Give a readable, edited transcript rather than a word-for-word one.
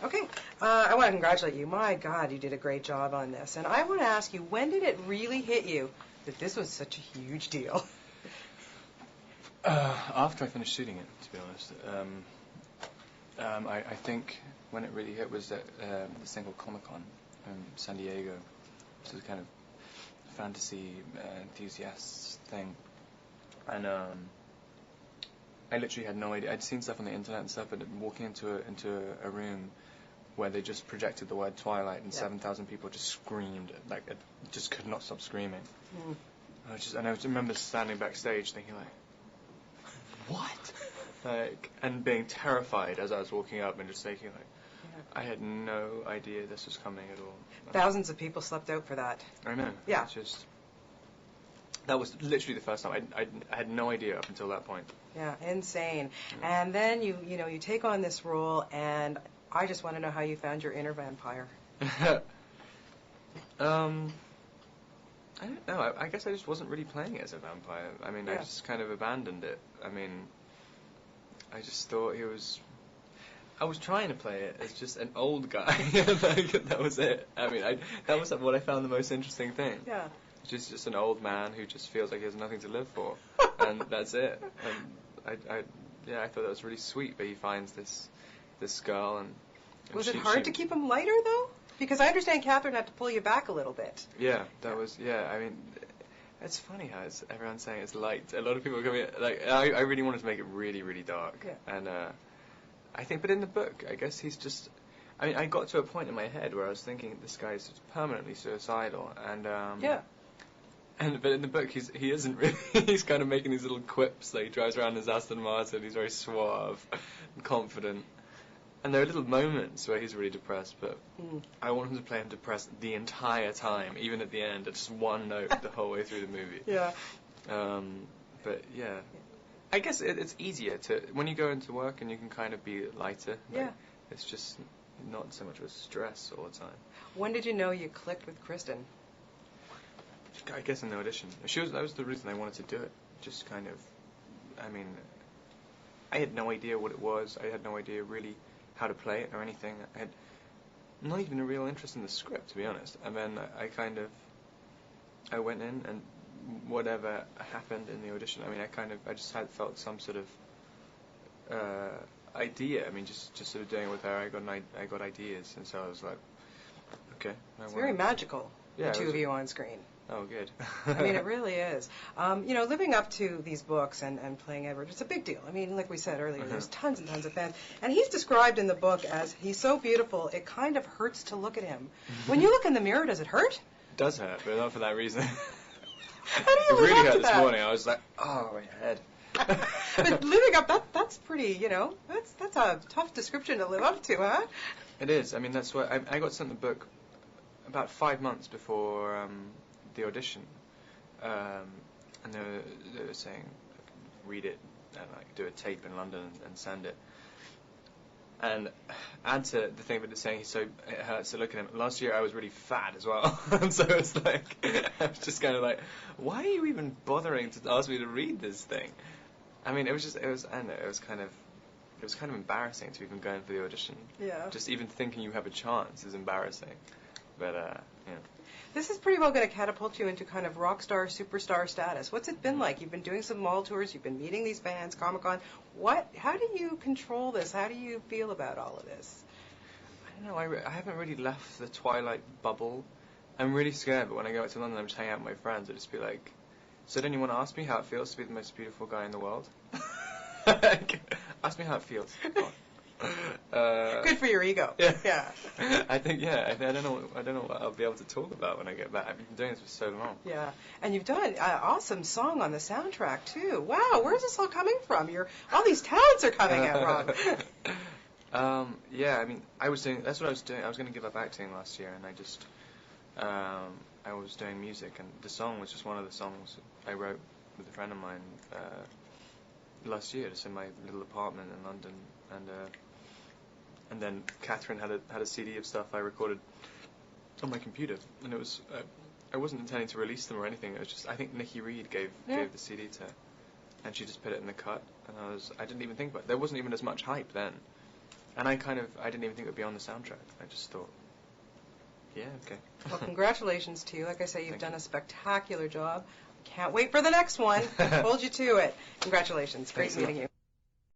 Okay, I want to congratulate you. My God, you did a great job on this. And I want to ask you, when did it really hit you that this was such a huge deal? After I finished shooting it, to be honest. I think when it really hit was at this thing called Comic-Con in San Diego. This is kind of fantasy enthusiasts thing. And I literally had no idea. I'd seen stuff on the internet and stuff, but walking into a room where they just projected the word Twilight and 7,000 people just screamed, like, just could not stop screaming. And I remember standing backstage thinking, like, what? Like, and being terrified as I was walking up and just thinking, like, I had no idea this was coming at all. Thousands of people slept out for that. I know. Yeah. It's just, that was literally the first time. I had no idea up until that point. Yeah, insane. Yeah. And then you take on this role, and I just want to know how you found your inner vampire. I don't know. I guess I just wasn't really playing it as a vampire. I mean, I just kind of abandoned it. I mean, I just thought I was trying to play it as just an old guy. Like, that was it. I mean, that was what I found the most interesting thing. Yeah. Just an old man who just feels like he has nothing to live for, and that's it. And I thought that was really sweet. But he finds this girl, and was it hard to keep him lighter though? Because I understand Catherine had to pull you back a little bit. Yeah, that was. Yeah, I mean, it's funny how everyone's saying it's light. A lot of people are coming. Like, I really wanted to make it really, really dark. Yeah. And I think, but in the book, I guess he's just. I mean, I got to a point in my head where I was thinking this guy's permanently suicidal, and but in the book, he isn't really. He's kind of making these little quips. Like, he drives around in his Aston Martin. He's very suave and confident. And there are little moments where he's really depressed, but I want him to play him depressed the entire time, even at the end, at just one note the whole way through the movie. Yeah. But yeah, I guess it's easier to when you go into work and you can kind of be lighter. Like, yeah. It's just not so much of a stress all the time. When did you know you clicked with Kristen? I guess in the audition. That was the reason I wanted to do it. Just kind of, I mean, I had no idea what it was. I had no idea really how to play it or anything. I had not even a real interest in the script, to be honest. And then I went in, and whatever happened in the audition, I mean, I just had felt some sort of idea. I mean, just sort of doing it with her, I got ideas, and so I was like, okay. It's very magical, the two of you on screen. Oh, good. I mean, it really is. Living up to these books and playing Edward, it's a big deal. I mean, like we said earlier, there's tons and tons of fans. And he's described in the book as, he's so beautiful, it kind of hurts to look at him. When you look in the mirror, does it hurt? It does hurt, but not for that reason. How do you it really hurt that? This morning. I was like, oh, my head. But living up, that's pretty, that's a tough description to live up to, huh? It is. I mean, that's what I got sent the book about 5 months before the audition, and they were saying, read it and do a tape in London and send it. And add to the thing that it's saying, it hurts to look at him. Last year I was really fat as well, and so it's like I was just kind of like, why are you even bothering to ask me to read this thing? I mean, it was kind of embarrassing to even go in for the audition. Yeah. Just even thinking you have a chance is embarrassing. But yeah. This is pretty well going to catapult you into kind of rock star, superstar status. What's it been like? You've been doing some mall tours, you've been meeting these fans, Comic-Con. How do you control this? How do you feel about all of this? I don't know. I haven't really left the Twilight bubble. I'm really scared, but when I go out to London, I'm just hanging out with my friends. I just be like, so don't you want to ask me how it feels to be the most beautiful guy in the world? Ask me how it feels. Good for your ego. Yeah. I think I don't know what I'll be able to talk about when I get back. I've been doing this for so long. Yeah, and you've done an awesome song on the soundtrack too. Wow, where's this all coming from? All these talents are coming out, Ron. Yeah, I mean, that's what I was doing. I was going to give up acting last year, and I just I was doing music, and the song was just one of the songs I wrote with a friend of mine last year, just in my little apartment in London, and then Catherine had a CD of stuff I recorded on my computer, and it was I wasn't intending to release them or anything. It was just I think Nikki Reed gave the CD and she just put it in the cut, and I didn't even think about it. There wasn't even as much hype then, and I didn't even think it would be on the soundtrack. I just thought, yeah, okay. Well, congratulations to you. Like I say, you've Thank done you. a spectacular job. Can't wait for the next one. Hold you to it. Congratulations. Great Thanks a lot. meeting you.